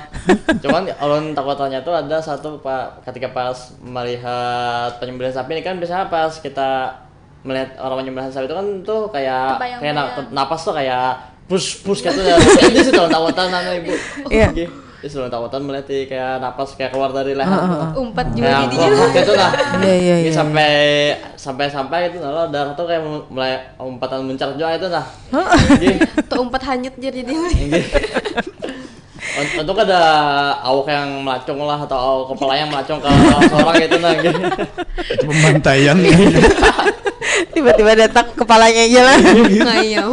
Cuman ulun takutannya tuh ada satu Pak, ketika pas melihat penyembelihan sapi ini kan biasanya pas kita melihat orang penyembelihan sapi itu kan tuh kayak napas tuh kayak push gitu ya. Jadi sih takutan ibu. Iya. Jadi sebelum takutan melihat kayak napas kayak keluar dari leher. Umpat juga Kayak jadinya. gitu lah. Iya. Sampai itu nah, darah tuh kayak mulai umpatan mencar juga itu nah. Tuh umpat hanyut jadi dia. Untuk ada awak yang melacung lah atau awak kepala yang melacung ke orang gitu nah gitu. Pembantaian. Tiba-tiba datang kepalanya aja lah. Ngayau.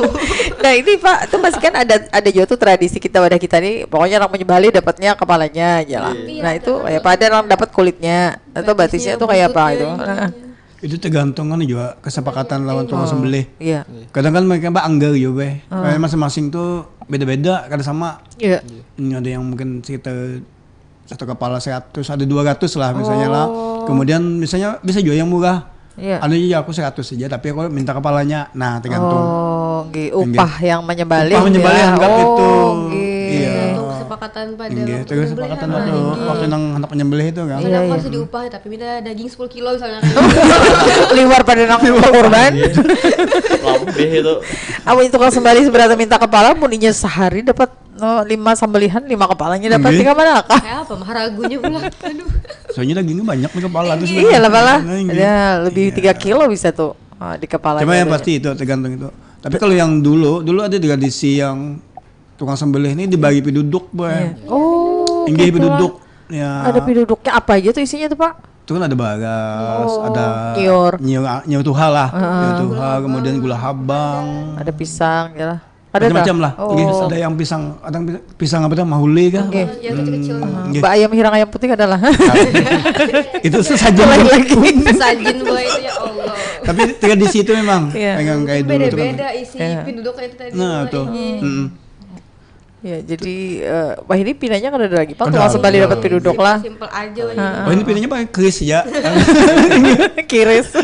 Nah ini Pak, itu masih kan ada juga tuh tradisi kita wadah kita nih. Pokoknya orang menyembelih dapatnya kepalanya aja lah. Nah itu kayak pada orang dapat kulitnya atau batisnya tuh kayak apa itu? Itu tergantung kan juga kesepakatan lawan tukang sembelih. Iya. Kadang kan mereka anggar juga, kayak masing-masing tuh beda-beda, kadang sama. Iya. Ini ada yang mungkin sekitar satu kepala 100, ada 200 lah misalnya lah. Kemudian misalnya bisa juga yang murah. Iya. Ada juga aku 100 saja, tapi aku minta kepalanya. Nah tergantung. Upah yang menyembelih. Upah menyembelih anggap itu. Iya. Untuk kesepakatan pada Itu kesepakatan waktu nang anak penyembelih itu kan. Kadang aku harus diupah tapi minta daging 10 kilo misalnya. Liwar pada nang kurban. Lebih itu. Awak itu kalau sembelih seberapa minta kepala, muninya sehari dapat 5 sembelihan 5 kepalanya dapat 3 mana kah? Kayak apa maharagunya pula. Aduh. Soalnya dagingnya banyak nih kepala tuh Iya lah malah. Nah, gitu. Ada lebih 3 kilo bisa tuh di kepalanya. Cuma yang pasti itu tergantung itu. Tapi kalau yang dulu ada tradisi yang tukang sembelih ini dibagi piduduk, Boy. Oh. Inggih piduduk. Ya. Ada piduduknya apa aja tuh isinya tuh, Pak? Itu kan ada bagas, ada nyiur tuha lah, nyiur tuha, kemudian gula habang, ada pisang ya lah. Ada macam lah. Ada yang pisang, ada pisang apa tuh mahuli kah? Yang kecil-kecil. Mbak ayam hirang ayam putih adalah. Itu saja lagi. Sajin boy itu ya Allah. Tapi tradisi itu memang pengen kayak dulu tuh kan. Beda-beda isi penduduknya itu tadi. Nah tuh. Ya jadi wah ini pinanya kan ada lagi Pak, tukang sembelih dapat piduduk lah. Simpel aja wah. Oh ini pinanya pakai keris ya. Kiris.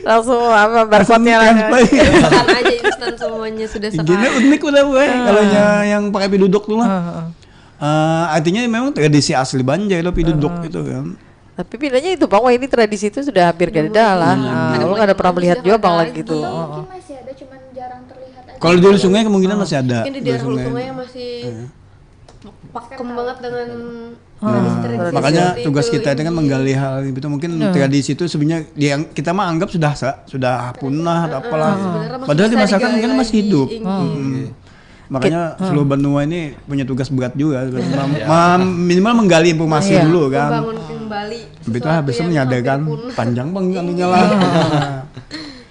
Langsung apa barcode-nya lah. Instan aja instan semuanya sudah Gini sekali. unik udah gue kalau yang pakai piduduk tuh mah. Artinya memang tradisi asli Banjar itu piduduk itu kan. Tapi pinanya itu Bang, wah ini tradisi itu sudah hampir gak ada lah. Lu nggak ada pernah melihat juga Bang lagi tuh. Mungkin masih ada, cuman jarang terlihat aja. Kalau di Hulu Sungai kemungkinan masih ada. Mungkin di daerah Hulu Sungai yang masih pakem banget dengan tradisi-tradisi Makanya seperti tugas itu. kita itu kan menggali hal itu mungkin tradisi itu sebenarnya kita mah anggap sudah punah atau apalah. Padahal di masyarakat mungkin masih hidup. Makanya seluruh benua ini punya tugas berat juga. Minimal menggali informasi dulu kan. Membangun kembali. Begitu bisa menyadarkan panjang banget anunya lah.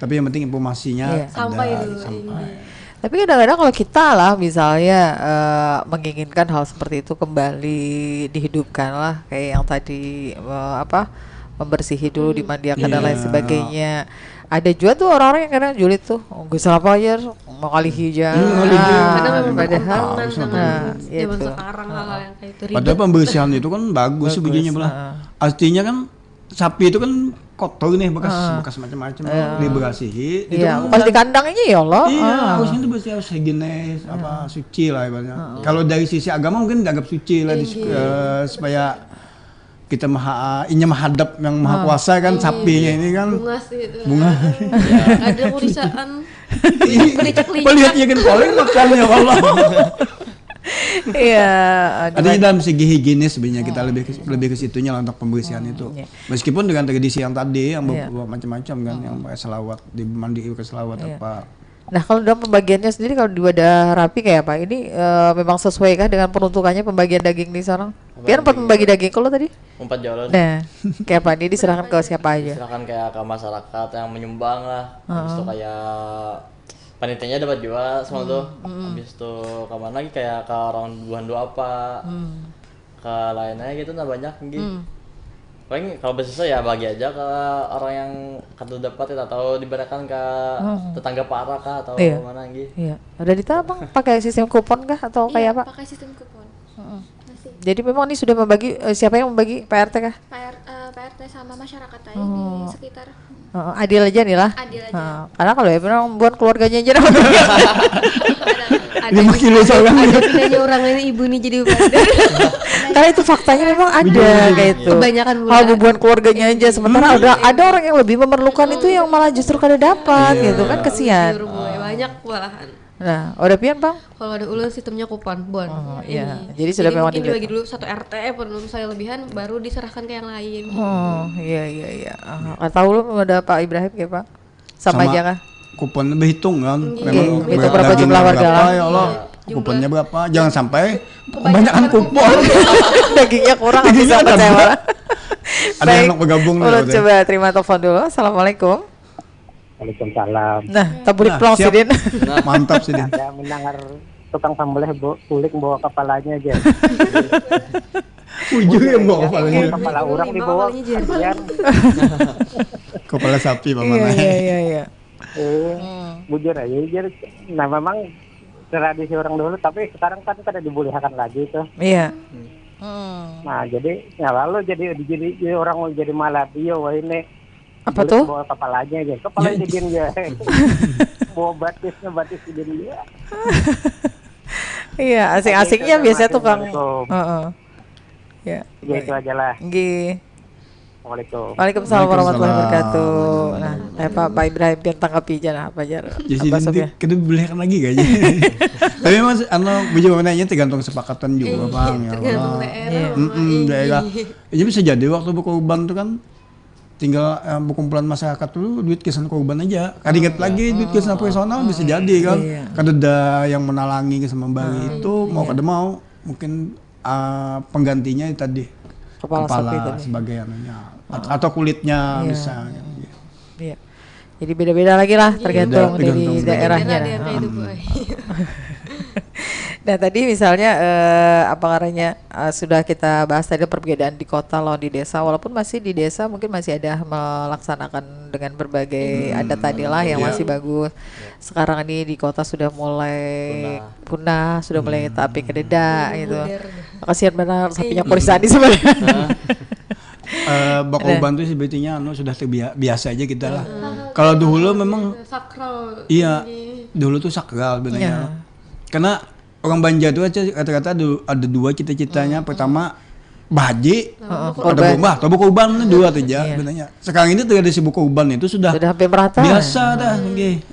Tapi yang penting informasinya sampai ada, dulu. sampai. Tapi kadang-kadang kalau kita lah misalnya menginginkan hal seperti itu kembali dihidupkan lah, kayak yang tadi membersihi dulu, dimandiakan dan lain sebagainya. Ada juga tuh orang-orang yang kadang julid tuh, nggak salah apa aja, mau kali hijau. Karena memang Padahal zaman itu. sekarang hal-hal yang kayak itu ribet. Padahal pembersihan itu kan bagus sebetulnya belah. Artinya kan sapi itu kan kotor nih, bekas macam-macam, dibersihi. Iya, pas di kandangnya ya Allah. Iya, harusnya itu bersih, harus higienis, suci lah ibaratnya. Kalau dari sisi agama mungkin dianggap suci lah, supaya kita menghadap yang maha kuasa kan, sapinya ini kan bunga sih itu. Ada perusahaan melihatnya kan paling makannya Allah. Iya, artinya dalam segi higienis sebenarnya kita lebih ke situnya lah untuk pembersihan itu. Meskipun dengan tradisi yang tadi yang macam-macam kan, yang pakai selawat, dimandi pakai selawat apa. Nah, kalau dalam pembagiannya sendiri kalau di wadah rapi kayak apa? Ini memang sesuai kah dengan peruntukannya pembagian daging di sana? Biar membagi daging kalau tadi? 4 jalur. Nah, kayak apa? Ini diserahkan ke siapa aja? Diserahkan kayak ke masyarakat yang menyumbang lah. Habis itu kayak panitianya dapat juga semua tuh. Habis itu kemana lagi kayak ke orang buhan apa, ke lainnya gitu, nah banyak gitu. Paling kalau bersisa ya bagi aja ke orang yang kartu dapat atau diberikan ke tetangga parah kah atau mana gitu. Iya. Ada ditabang pakai sistem kupon kah atau kayak apa? Pakai sistem kupon. Jadi memang ini sudah membagi, siapa yang membagi? PRT kah? PRT sama masyarakat aja di sekitar. Adil aja nih lah. Adil aja. Karena kalau ya memang buat keluarganya aja. Ada pindahnya orang ini ibu nih jadi bandar. Karena itu faktanya memang ada kayak itu. Kebanyakan hubungan keluarganya aja, sementara ada orang yang lebih memerlukan itu yang malah justru kada dapat gitu kan, kesian. Banyak malahan. Nah, udah pian Bang? Kalau ada ulun sistemnya kupon, bon. Iya. Jadi sudah memang dibagi dulu satu RT, perlu misalnya lebihan baru diserahkan ke yang lain. Iya. Tahu lu ada Pak Ibrahim kayak Pak? Sama aja kah? Kupon berhitung kan, memang itu berapa jumlah warga lah. Ya Allah, kuponnya berapa? Jangan sampai kebanyakan kupon. Dagingnya kurang, bisa kecewa. Ada yang bergabung nih. Coba terima telepon dulu. Assalamualaikum. Waalaikumsalam. Nah, tabulik plong sih Din. Mantap sih Din. Ada mendengar tukang sambelnya kulik bawa kepalanya aja. Ujung yang bawa kepalanya. Kepala orang dibawa. Kepala sapi pamannya. Iya. Bujur aja. Nah memang tradisi orang dulu, tapi sekarang kan kada dibolehkan lagi tuh. Iya. Nah jadi lalu jadi orang mau jadi malah dia wah ini. Apa tuh? Bawa kepalanya aja, kepalanya jadiin dia. Bawa batis jadiin dia. Iya, asing-asingnya biasanya tukang. Ya itu aja lah. Waalaikumsalam warahmatullahi wabarakatuh. Nah, Pak Ibrahim yang tanggapi aja lah apa aja. Jadi nanti kita bolehkan lagi kayaknya. Tapi mas, bagaimana tergantung kesepakatan juga Bang. Tergantung daerah. Jadi bisa jadi waktu berkorban tuh kan tinggal berkumpulan masyarakat dulu duit kesan korban aja. Kan ingat lagi duit kesan personal bisa jadi kan. Kan ada yang menalangi kesan membagi itu mau kada mau mungkin penggantinya tadi kepala sebagai anunya atau kulitnya bisa. Iya. Jadi beda-beda lagi lah tergantung dari daerahnya. Nah tadi misalnya sudah kita bahas tadi perbedaan di kota lawan di desa, walaupun masih di desa mungkin masih ada melaksanakan dengan berbagai adat tadi lah yang masih bagus. Sekarang ini di kota sudah mulai punah, sudah mulai tapi kededa gitu. Kasihan benar sapinya Polisani sebenarnya. Bakoban tuh sebetulnya sudah biasa aja kita lah. Kalau dulu memang sakral. Iya, dulu tuh sakral benernya. Karena orang Banjar itu kata-kata ada dua cita-citanya. Pertama bahaji, atau berkorban dua aja benarnya. Sekarang ini tradisi berkorban itu sudah hampir merata. Biasa dah,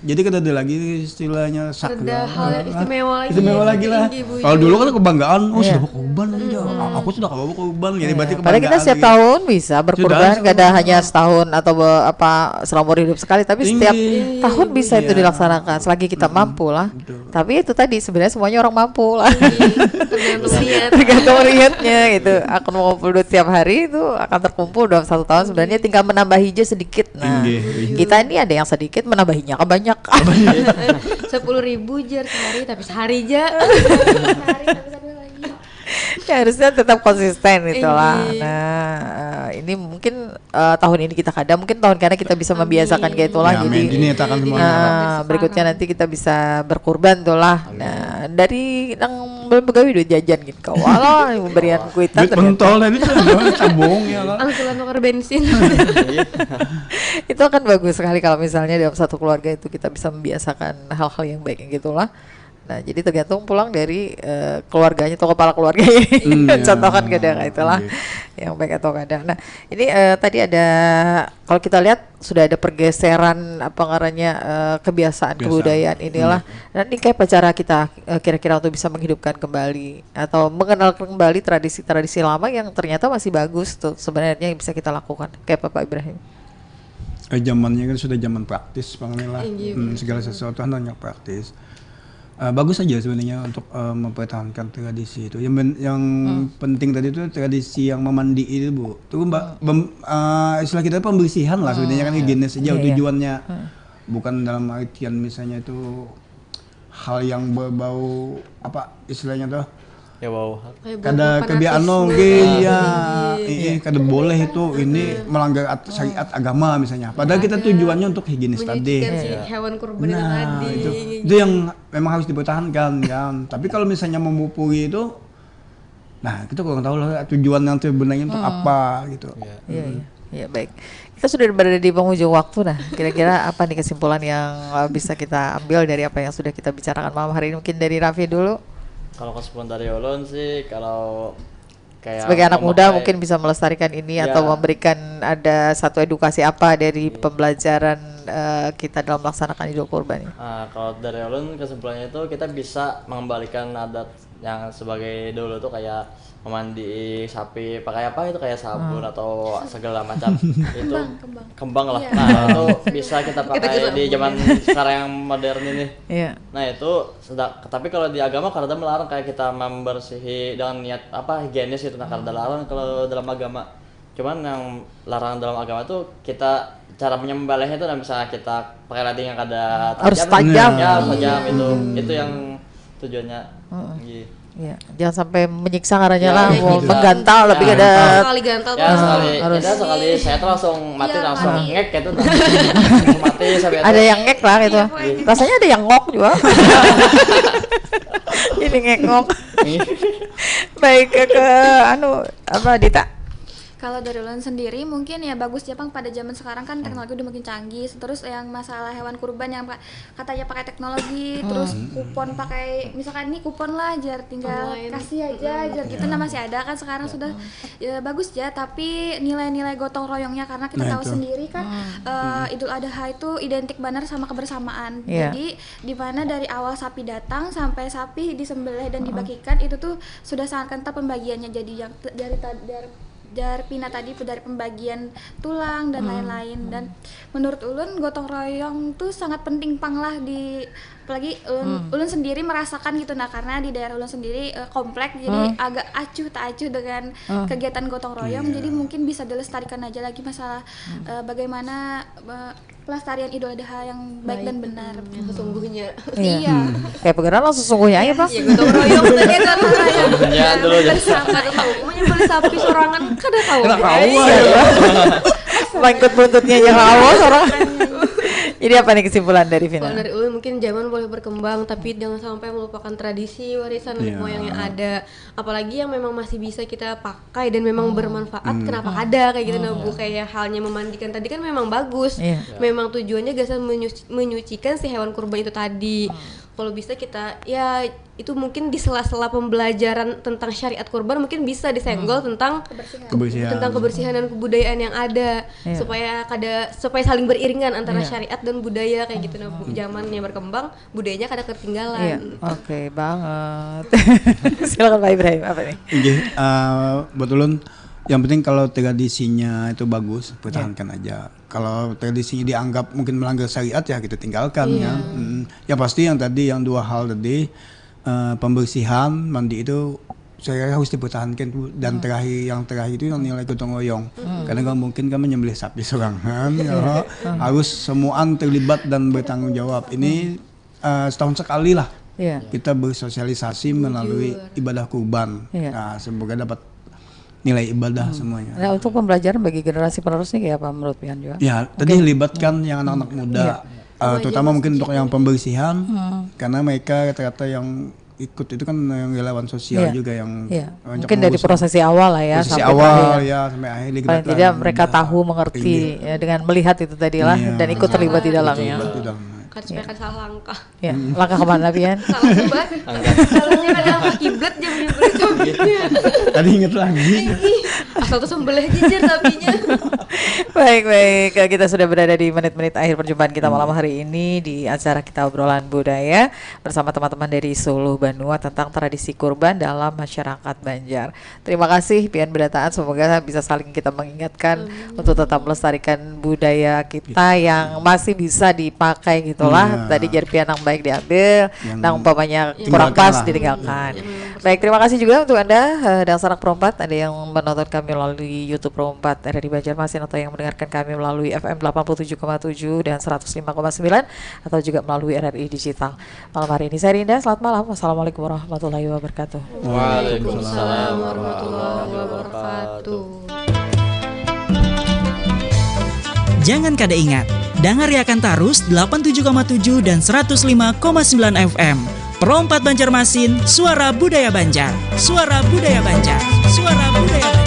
jadi kita ada lagi istilahnya sakral. Ada hal yang istimewa lagi lah. Kalau dulu kan kebanggaan, sudah berkorban aja. Aku sudah berkorban, jadi berarti kebanggaan. Padahal kita setiap tahun bisa berkorban, nggak ada hanya setahun atau selama hidup sekali, tapi setiap tahun bisa itu dilaksanakan selagi kita mampu lah. Tapi itu tadi sebenarnya semuanya orang mampu lah. Tergantung niatnya gitu. akan mengumpul duit tiap hari itu akan terkumpul dalam 1 tahun. Sebenarnya tinggal menambah hijau sedikit. Nah, kita ini ada yang sedikit menambahinya ke banyak. 10.000 jar sehari tapi sehari aja. Ya, harusnya tetap konsisten itulah. Nah, ini mungkin tahun ini kita kada, mungkin tahun karena kita bisa membiasakan kayak itulah. Ya, jadi berikutnya nanti kita bisa berkurban itulah. Nah, dari yang belum pegawai duit jajan gitu. Kawalah pemberian kuitan duit mentol tadi tuh cabung ya kan. Angsuran tukar bensin. Itu akan bagus sekali kalau misalnya dalam satu keluarga itu kita bisa membiasakan hal-hal yang baik gitulah. Nah, jadi tergantung pulang dari keluarganya atau kepala keluarganya. Contohkan kadang itulah yang baik atau kadang. Nah, ini tadi ada kalau kita lihat sudah ada pergeseran apa ngarannya kebiasaan kebudayaan inilah. Dan ini kayak cara kita kira-kira untuk bisa menghidupkan kembali atau mengenal kembali tradisi-tradisi lama yang ternyata masih bagus tuh sebenarnya yang bisa kita lakukan. Kayak Pak Ibrahim. Zamannya kan sudah zaman praktis Bang segala sesuatu hanya praktis. Bagus aja sebenarnya untuk mempertahankan tradisi itu. Yang penting tadi itu tradisi yang memandi itu Bu. Itu istilah kita pembersihan lah sebenarnya kan higienis aja tujuannya. Bukan dalam artian misalnya itu hal yang berbau apa istilahnya tuh. Ya bau. Kada kebiasaan kada boleh itu ini melanggar syariat agama misalnya. Padahal kita tujuannya untuk higienis tadi. Si hewan kurban tadi. Itu yang memang harus dipertahankan kan. Tapi kalau misalnya memupuri itu, nah kita kurang tahu lah tujuan yang sebenarnya untuk apa gitu. Iya baik. Kita sudah berada di penghujung waktu. Nah, kira-kira apa nih kesimpulan yang bisa kita ambil dari apa yang sudah kita bicarakan malam hari ini? Mungkin dari Raffi dulu. Kalau kesimpulan dari ulun sih, kalau kayak sebagai anak muda mungkin bisa melestarikan ini atau memberikan ada satu edukasi apa dari pembelajaran kita dalam melaksanakan Idul Kurban ini. Kalau dari ulun kesimpulannya itu kita bisa mengembalikan adat yang sebagai dulu tuh kayak memandi sapi pakai apa itu kayak sabun atau segala macam itu kembang lah. Nah itu bisa kita pakai di zaman sekarang yang modern ini. Nah itu tapi kalau di agama karena melarang kayak kita membersihi dengan niat apa higienis itu. Nah karena larang kalau dalam agama. Cuman yang larangan dalam agama tuh kita cara menyembelihnya itu misalnya kita pakai lading yang ada tajam ya tajam itu yang tujuannya. Iya, jangan sampai menyiksa karena lah menggantal lebih ada sekali gantal sekali saya tuh langsung mati langsung ngek gitu mati sampai ada yang ngek lah gitu rasanya ada yang ngok juga ini ngek ngok baik ke apa Dita. Kalau dari ulun sendiri mungkin ya bagus Jepang pada zaman sekarang kan teknologi udah makin canggih. Terus yang masalah hewan kurban yang katanya pakai teknologi, terus kupon pakai misalkan ini kupon lah jar tinggal kasih aja jar gitu. Nah masih ada kan sekarang sudah ya, bagus ya. Tapi nilai-nilai gotong royongnya karena kita tahu sendiri kan Idul Adha itu identik benar sama kebersamaan. Jadi di mana dari awal sapi datang sampai sapi disembelih dan dibagikan itu tuh sudah sangat kental pembagiannya. Jadi yang dari Pina tadi dari pembagian tulang dan lain-lain. Dan menurut ulun gotong royong tuh sangat penting lah di apalagi ulun sendiri merasakan gitu. Nah karena di daerah ulun sendiri komplek jadi agak acuh dengan kegiatan gotong royong. Jadi mungkin bisa dilestarikan aja lagi masalah bagaimana pelestarian Idul Adha yang baik dan benar sesungguhnya. Kayak pegeran langsung sesungguhnya aja Pak. Iya gotong royong tadi kan ya dulu ya beli sapi sorangan kada tahu. Mangkut buntutnya yang awas orang. Jadi apa nih kesimpulan dari Vina? Kalau dari ulun mungkin zaman boleh berkembang tapi jangan sampai melupakan tradisi warisan nenek moyang yang ada. Apalagi yang memang masih bisa kita pakai dan memang bermanfaat. Kenapa ada kayak gitu kayak halnya memandikan tadi kan memang bagus. Memang tujuannya gak menyucikan si hewan kurban itu tadi. Kalau bisa kita ya itu mungkin di sela-sela pembelajaran tentang syariat kurban mungkin bisa disenggol tentang kebersihan dan kebudayaan yang ada supaya saling beriringan antara syariat dan budaya kayak gitu. Nah, zamannya berkembang, budayanya kada ketinggalan. Oke banget. Silakan Pak Ibrahim apa nih? Betul. Yang penting kalau tradisinya itu bagus, pertahankan aja. Kalau tradisinya dianggap mungkin melanggar syariat ya kita tinggalkan ya. Ya pasti yang tadi yang dua hal tadi pembersihan mandi itu saya harus dipertahankan dan yang terakhir itu yang nilai gotong royong. Karena nggak mungkin kan menyembelih sapi serangan, ya. Harus semuaan terlibat dan bertanggung jawab. Ini setahun sekali lah kita bersosialisasi melalui ibadah kurban. Nah, semoga dapat nilai ibadah semuanya. Nah, untuk pembelajaran bagi generasi penerus ini kayak apa menurut Pian juga? Ya, tadi libatkan yang anak-anak muda, terutama mungkin untuk yang pembersihan, karena mereka rata-rata yang ikut itu kan yang relawan sosial juga yang mungkin dari prosesi awal lah ya, prosesi awal sampai akhir paling tidak mereka tahu mengerti ya, dengan melihat itu tadi lah dan ikut terlibat di dalamnya. Kan supaya kan salah langkah. Ya, langkah kemana Pian? Salah sembah. Salahnya kan langkah kiblat jam Tadi inget lagi. Asal tuh sembelih jijir sapinya. Baik, kita sudah berada di menit-menit akhir perjumpaan kita malam hari ini di acara kita obrolan budaya bersama teman-teman dari Suluh Banua tentang tradisi kurban dalam masyarakat Banjar. Terima kasih Pian Berdataan, semoga bisa saling kita mengingatkan untuk tetap melestarikan budaya kita yang masih bisa dipakai gitulah. Tadi jar Pian yang baik diambil, yang umpamanya kurang pas ditinggalkan. Baik, terima kasih juga untuk Anda dan sanak perempat, ada yang menonton kami melalui YouTube Perempat RRI Banjarmasin atau yang mendengarkan kami melalui FM 87,7 dan 105,9 atau juga melalui RRI Digital. Malam hari ini saya Rinda, selamat malam. Wassalamualaikum warahmatullahi wabarakatuh. Waalaikumsalam warahmatullahi wabarakatuh. Jangan kada ingat, dangariakan tarus 87,7 dan 105,9 FM. Perompat Banjarmasin, suara budaya Banjar. Suara budaya Banjar. Suara budaya Banjar.